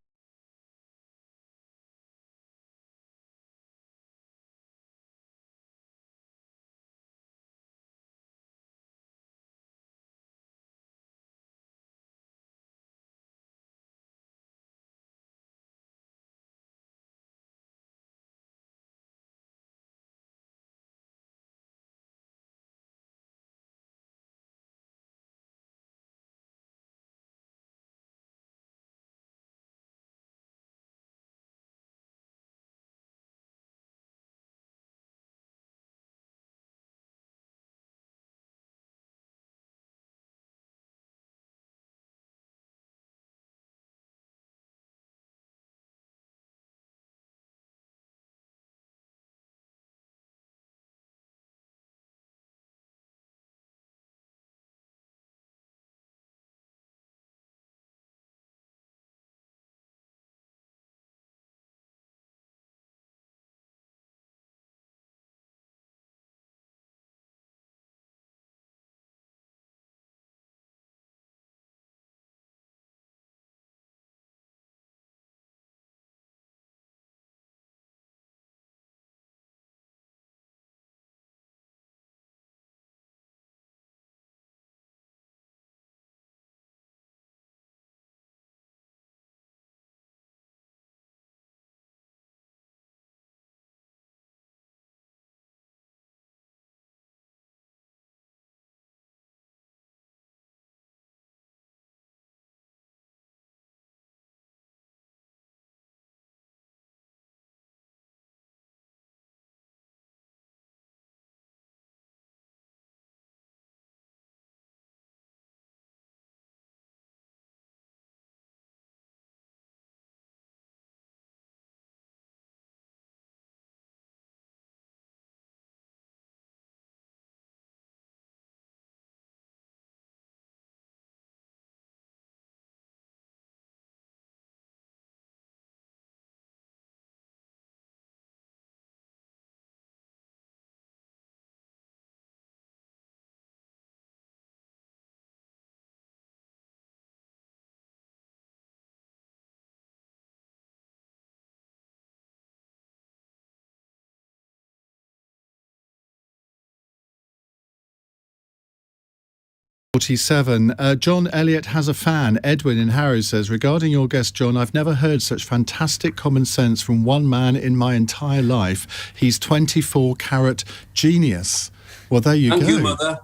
6:47. John Elliott has a fan. Edwin in Harrow says, regarding your guest, John, I've never heard such fantastic common sense from one man in my entire life. He's 24-carat genius. Well, there you go. Thank you, Mother.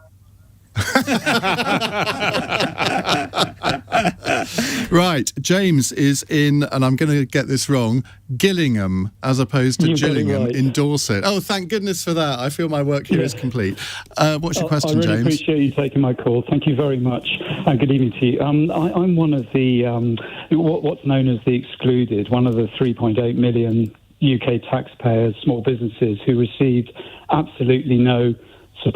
Right, James is in, and I'm going to get this wrong, Gillingham as opposed to Gillingham in Dorset. Oh, thank goodness for that. I feel my work here is complete. What's your question, James? I really James? appreciate you taking my call. Thank you very much. Good evening to you. I'm one of the, what's known as the excluded, one of the 3.8 million UK taxpayers, small businesses who received absolutely no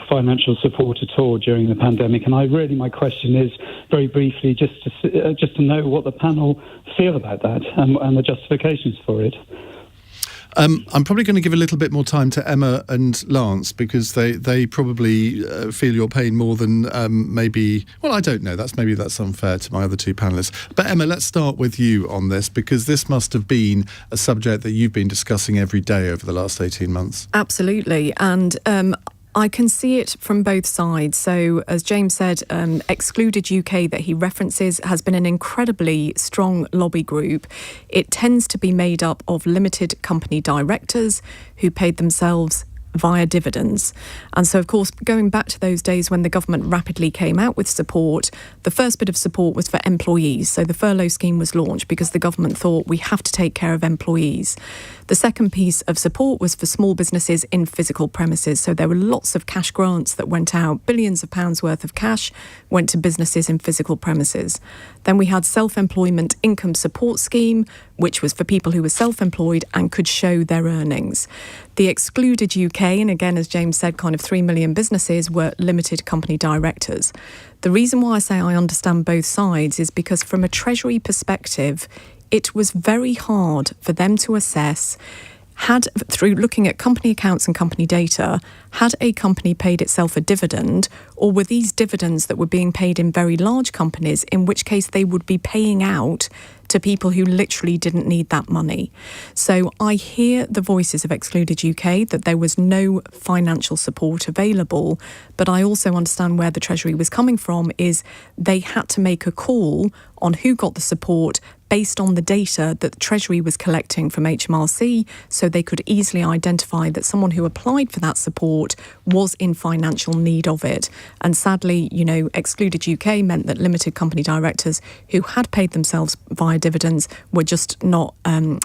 financial support at all during the pandemic. And my question is, very briefly, just to know what the panel feel about that and the justifications for it. I'm probably going to give a little bit more time to Emma and Lance because they probably feel your pain more than maybe. Well, I don't know. That's unfair to my other two panellists. But Emma, let's start with you on this because this must have been a subject that you've been discussing every day over the last 18 months. Absolutely, and I can see it from both sides. So, as James said, Excluded UK that he references has been an incredibly strong lobby group. It tends to be made up of limited company directors who paid themselves via dividends. And so, of course, going back to those days when the government rapidly came out with support, the first bit of support was for employees. So the furlough scheme was launched because the government thought we have to take care of employees. The second piece of support was for small businesses in physical premises. So there were lots of cash grants that went out, billions of pounds worth of cash went to businesses in physical premises. Then we had self-employment income support scheme, which was for people who were self-employed and could show their earnings. The Excluded UK, and again, as James said, kind of 3 million businesses were limited company directors. The reason why I say I understand both sides is because from a Treasury perspective, it was very hard for them to assess, through looking at company accounts and company data, had a company paid itself a dividend, or were these dividends that were being paid in very large companies, in which case they would be paying out to people who literally didn't need that money. So I hear the voices of Excluded UK that there was no financial support available, but I also understand where the Treasury was coming from is they had to make a call on who got the support based on the data that the Treasury was collecting from HMRC, so they could easily identify that someone who applied for that support was in financial need of it. And sadly, Excluded UK meant that limited company directors who had paid themselves via dividends were just not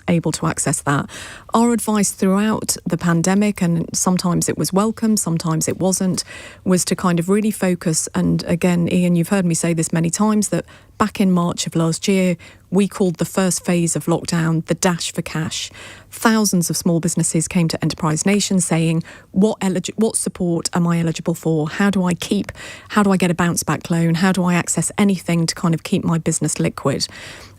able to access that. Our advice throughout the pandemic, and sometimes it was welcome, sometimes it wasn't, was to kind of really focus, and again, Iain, you've heard me say this many times, that back in March of last year, we called the first phase of lockdown the dash for cash. Thousands of small businesses came to Enterprise Nation saying, what support am I eligible for? How do I get a bounce back loan? How do I access anything to kind of keep my business liquid?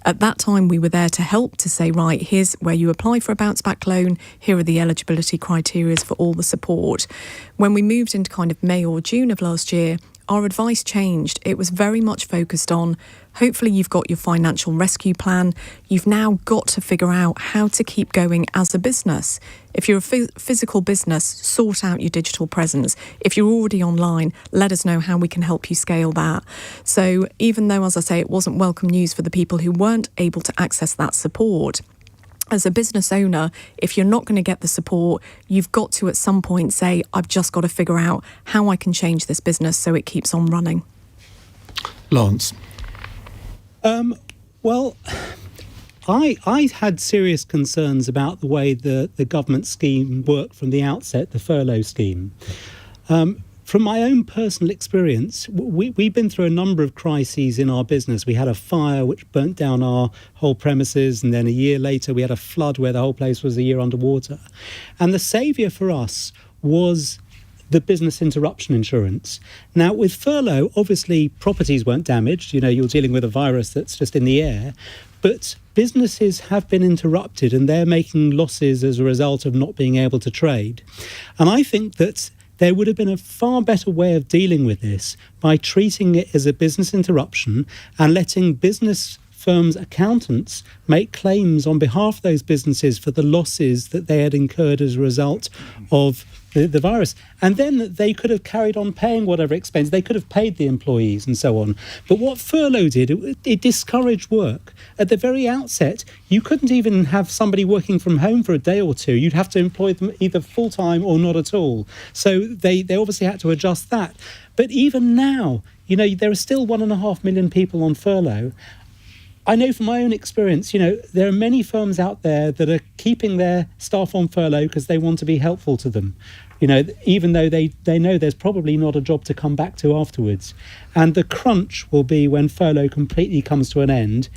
At that time, we were there to help, to say, right, here's where you apply for a bounce back loan. Here are the eligibility criteria for all the support. When we moved into kind of May or June of last year, our advice changed. It was very much focused on, hopefully you've got your financial rescue plan. You've now got to figure out how to keep going as a business. If you're a physical business, sort out your digital presence. If you're already online, let us know how we can help you scale that. So even though, as I say, it wasn't welcome news for the people who weren't able to access that support, as a business owner, if you're not going to get the support, you've got to at some point say, I've just got to figure out how I can change this business so it keeps on running. Lance? Well, I had serious concerns about the way the government scheme worked from the outset, the furlough scheme. From my own personal experience, we've been through a number of crises in our business. We had a fire which burnt down our whole premises, and then a year later we had a flood where the whole place was a year underwater. And the saviour for us was the business interruption insurance. Now, with furlough, obviously properties weren't damaged. You're dealing with a virus that's just in the air. But businesses have been interrupted and they're making losses as a result of not being able to trade. And I think that there would have been a far better way of dealing with this by treating it as a business interruption and letting business firms' accountants make claims on behalf of those businesses for the losses that they had incurred as a result of the virus. And then they could have carried on paying whatever expense. They could have paid the employees and so on. But what furlough did, it discouraged work. At the very outset, you couldn't even have somebody working from home for a day or two. You'd have to employ them either full-time or not at all. So they obviously had to adjust that. But even now, there are still 1.5 million people on furlough. I know from my own experience, there are many firms out there that are keeping their staff on furlough because they want to be helpful to them. Even though they know there's probably not a job to come back to afterwards. And the crunch will be when furlough completely comes to an end.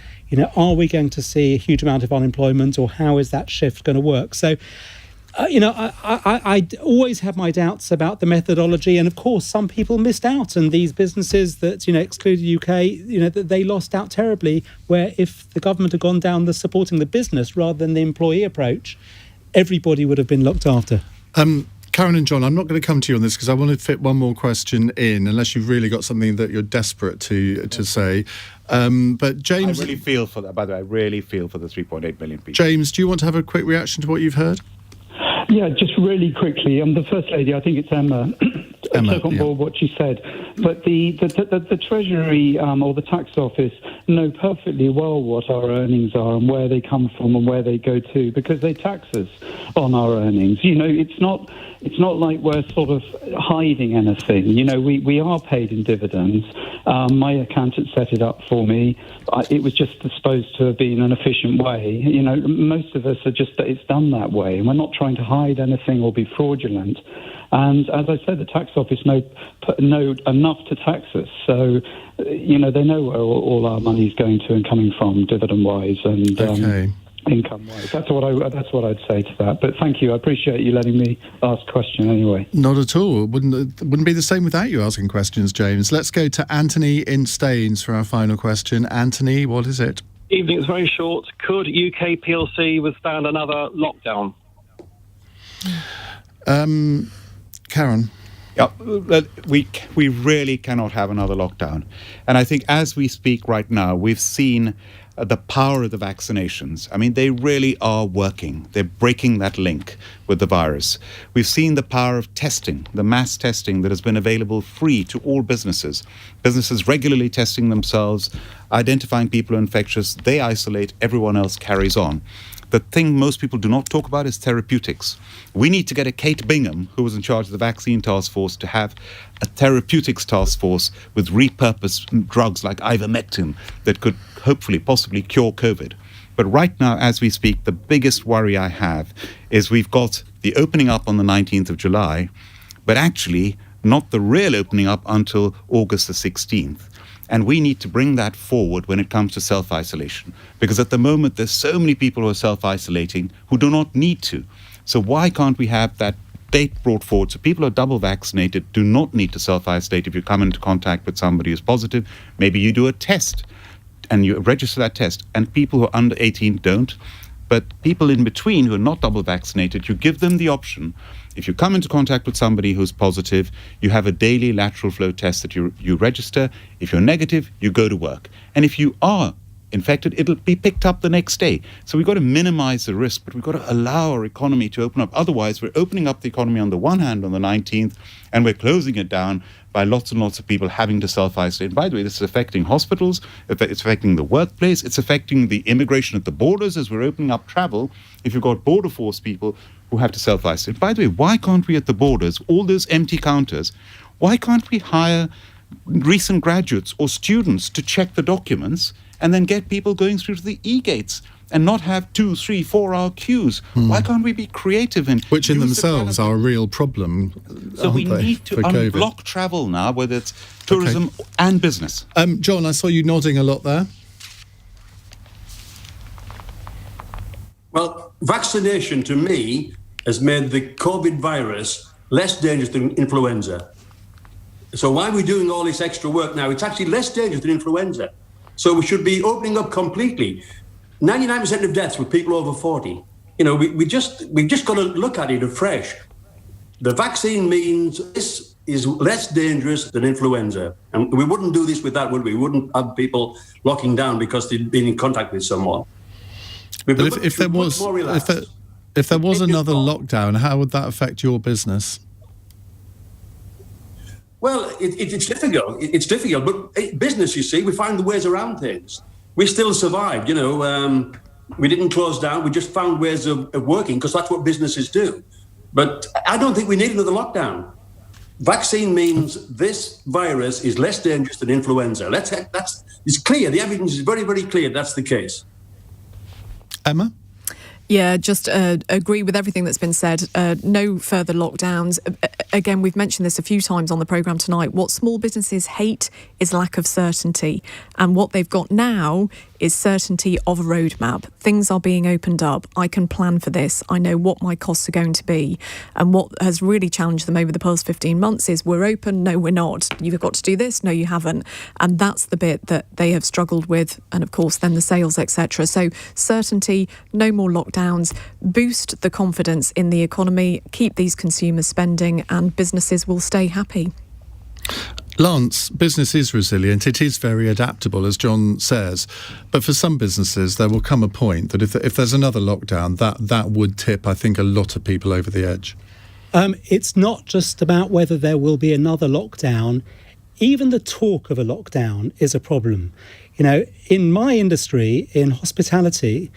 Are we going to see a huge amount of unemployment, or how is that shift going to work? So, I always have my doubts about the methodology. And of course, some people missed out. And these businesses that, excluded UK, that they lost out terribly, where if the government had gone down the supporting the business rather than the employee approach, everybody would have been looked after. Karan and John, I'm not going to come to you on this because I want to fit one more question in, unless you've really got something that you're desperate to say. But James... I really feel for that, by the way. I really feel for the 3.8 million people. James, do you want to have a quick reaction to what you've heard? Yeah, just really quickly. The First Lady, I think it's Emma, took on board what she said. But the Treasury or the Tax Office know perfectly well what our earnings are and where they come from and where they go to, because they tax us on our earnings. It's not like we're sort of hiding anything. We are paid in dividends. My accountant set it up for me. It was just supposed to have been an efficient way. Most of us are just that it's done that way, and we're not trying to hide anything or be fraudulent. And as I said, the tax office know enough to tax us. So, they know where all our money's going to and coming from, dividend-wise and income-wise. That's what I'd say to that. But thank you. I appreciate you letting me ask a question anyway. Not at all. Wouldn't be the same without you asking questions, James. Let's go to Anthony in Staines for our final question. Anthony, what is it? Evening. It's very short. Could UK PLC withstand another lockdown? Karen? Yeah, we really cannot have another lockdown. And I think as we speak right now, we've seen the power of the vaccinations. I mean, they really are working. They're breaking that link with the virus. We've seen the power of testing, the mass testing that has been available free to all businesses. Businesses regularly testing themselves, identifying people who are infectious. They isolate, everyone else carries on. The thing most people do not talk about is therapeutics. We need to get a Kate Bingham, who was in charge of the vaccine task force, to have a therapeutics task force with repurposed drugs like ivermectin that could hopefully, possibly cure COVID. But right now, as we speak, the biggest worry I have is we've got the opening up on the 19th of July, but actually not the real opening up until August the 16th. And we need to bring that forward when it comes to self-isolation. Because at the moment, there's so many people who are self-isolating who do not need to. So why can't we have that date brought forward so people who are double vaccinated do not need to self-isolate if you come into contact with somebody who's positive? Maybe you do a test and you register that test. And people who are under 18 don't. But people in between who are not double vaccinated, you give them the option. If you come into contact with somebody who's positive, you have a daily lateral flow test that you register. If you're negative, you go to work. And if you are infected, it'll be picked up the next day. So we've got to minimize the risk, but we've got to allow our economy to open up. Otherwise, we're opening up the economy on the one hand on the 19th, and we're closing it down by lots and lots of people having to self-isolate. And by the way, this is affecting hospitals, it's affecting the workplace, it's affecting the immigration at the borders as we're opening up travel. If you've got border force people who have to self-isolate. By the way, why can't we at the borders, all those empty counters, why can't we hire recent graduates or students to check the documents and then get people going through to the e-gates and not have 2, 3, 4 hour queues? Why can't we be creative in which in themselves are a real problem? So we need to unblock travel now, whether it's tourism and business. John, I saw you nodding a lot there. Well, vaccination to me has made the COVID virus less dangerous than influenza. So why are we doing all this extra work now? It's actually less dangerous than influenza. So we should be opening up completely. 99% of deaths were people over 40. We just got to look at it afresh. The vaccine means this, is less dangerous than influenza. And we wouldn't do this with that, would we? We wouldn't have people locking down because they'd been in contact with someone. But if there was another lockdown, how would that affect your business? Well, it's difficult. It's difficult, but business, you see, we find the ways around things. We still survived, We didn't close down. We just found ways of working because that's what businesses do. But I don't think we need another lockdown. Vaccine means this virus is less dangerous than influenza. It's clear. The evidence is very, very clear that's the case. Emma? Yeah, just agree with everything that's been said. No further lockdowns. Again, we've mentioned this a few times on the programme tonight. What small businesses hate is lack of certainty. And what they've got now is certainty of a roadmap. Things are being opened up. I can plan for this. I know what my costs are going to be. And what has really challenged them over the past 15 months is we're open, no, we're not. You've got to do this, no, you haven't. And that's the bit that they have struggled with. And of course, then the sales, etc. So certainty, no more lockdowns, boost the confidence in the economy, keep these consumers spending, and businesses will stay happy. Lance, business is resilient. It is very adaptable, as John says. But for some businesses, there will come a point that if there's another lockdown, that would tip, I think, a lot of people over the edge. It's not just about whether there will be another lockdown. Even the talk of a lockdown is a problem. In my industry, in hospitality,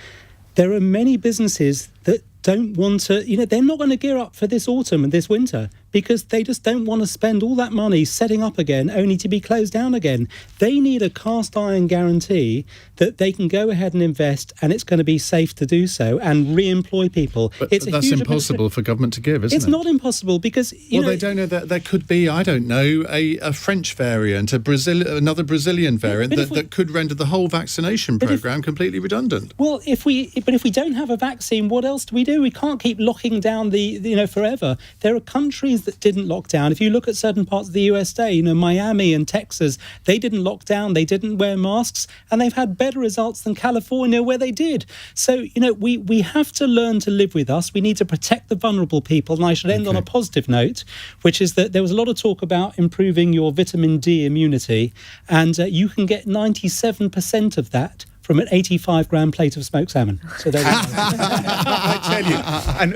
there are many businesses that don't want to, they're not going to gear up for this autumn and this winter because they just don't want to spend all that money setting up again only to be closed down again. They need a cast iron guarantee that they can go ahead and invest and it's going to be safe to do so and re-employ people. But that's impossible for government to give, isn't it? It's not impossible because, they don't know that there could be, I don't know, a French variant, another Brazilian variant that could render the whole vaccination programme completely redundant. Well, if we don't have a vaccine, what else do we do? We can't keep locking down forever. There are countries that didn't lock down. If you look at certain parts of the USA, Miami and Texas, they didn't lock down, they didn't wear masks, and they've had better results than California where they did. So, we have to learn to live with us. We need to protect the vulnerable people. And I should end on a positive note, which is that there was a lot of talk about improving your vitamin D immunity, and you can get 97% of that from an 85-gram plate of smoked salmon. So there we go. I tell you,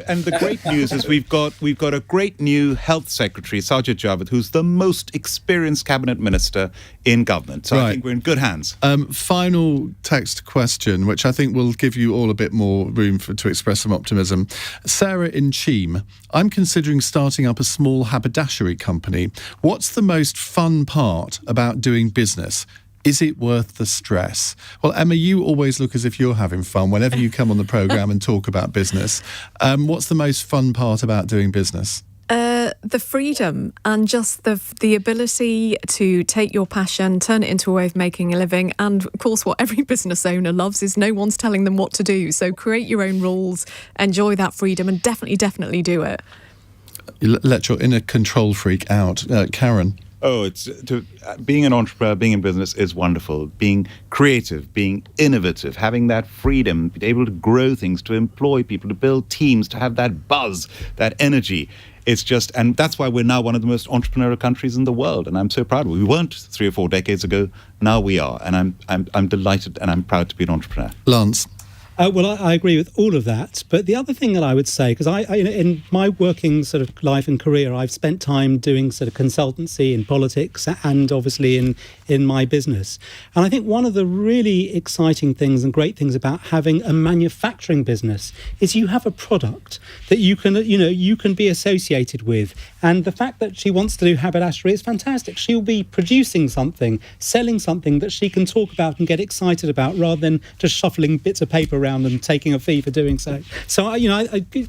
and the great news is we've got a great new health secretary, Sajid Javid, who's the most experienced cabinet minister in government. So I think we're in good hands. Final text question, which I think will give you all a bit more room to express some optimism. Sarah in Cheam, I'm considering starting up a small haberdashery company. What's the most fun part about doing business? Is it worth the stress? Well, Emma, you always look as if you're having fun whenever you come on the programme and talk about business. What's the most fun part about doing business? The freedom and just the ability to take your passion, turn it into a way of making a living. And of course, what every business owner loves is no one's telling them what to do. So create your own rules, enjoy that freedom, and definitely do it. Let your inner control freak out. Karan? Oh, being an entrepreneur, being in business is wonderful. Being creative, being innovative, having that freedom, being able to grow things, to employ people, to build teams, to have that buzz, that energy. It's just, and that's why we're now one of the most entrepreneurial countries in the world. And I'm so proud of it. We weren't 3 or 4 decades ago. Now we are. And I'm delighted and I'm proud to be an entrepreneur. Lance? Well, I agree with all of that. But the other thing that I would say, because I in my working sort of life and career, I've spent time doing sort of consultancy in politics and obviously in my business. And I think one of the really exciting things and great things about having a manufacturing business is you have a product that you can be associated with. And the fact that she wants to do haberdashery is fantastic. She'll be producing something, selling something that she can talk about and get excited about rather than just shuffling bits of paper around and taking a fee for doing so. So,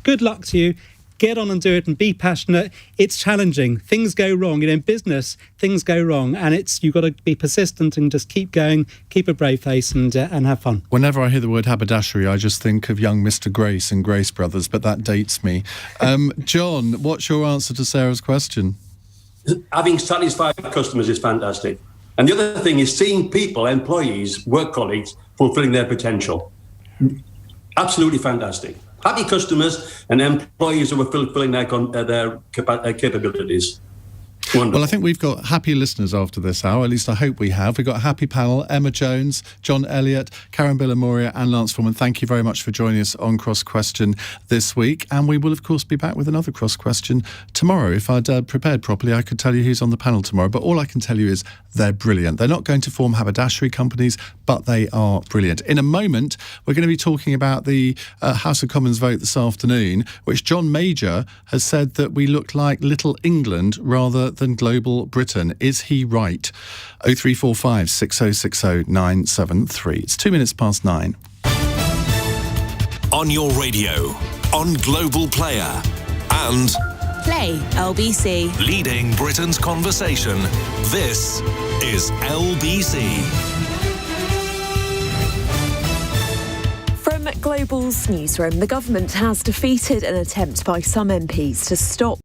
good luck to you. Get on and do it and be passionate. It's challenging. Things go wrong. In business, things go wrong. And you've got to be persistent and just keep going, keep a brave face and have fun. Whenever I hear the word haberdashery, I just think of young Mr. Grace and Grace Brothers, but that dates me. John, what's your answer to Sarah's question? Having satisfied customers is fantastic. And the other thing is seeing people, employees, work colleagues, fulfilling their potential. Absolutely fantastic. Happy customers and employees who are fulfilling their capabilities. Wonderful. Well, I think we've got happy listeners after this hour. At least I hope we have. We've got a happy panel. Emma Jones, John Elliott, Karan Bilimoria and Lance Forman. Thank you very much for joining us on Cross Question this week. And we will, of course, be back with another Cross Question tomorrow. If I'd prepared properly, I could tell you who's on the panel tomorrow. But all I can tell you is they're brilliant. They're not going to form haberdashery companies, but they are brilliant. In a moment, we're going to be talking about the House of Commons vote this afternoon, which John Major has said that we look like Little England rather than global Britain. Is he right? 0345 6060 973. It's 2 minutes past 9. On your radio, on Global Player, and Play LBC. leading Britain's conversation. This is LBC. From Global's newsroom, the government has defeated an attempt by some MPs to stop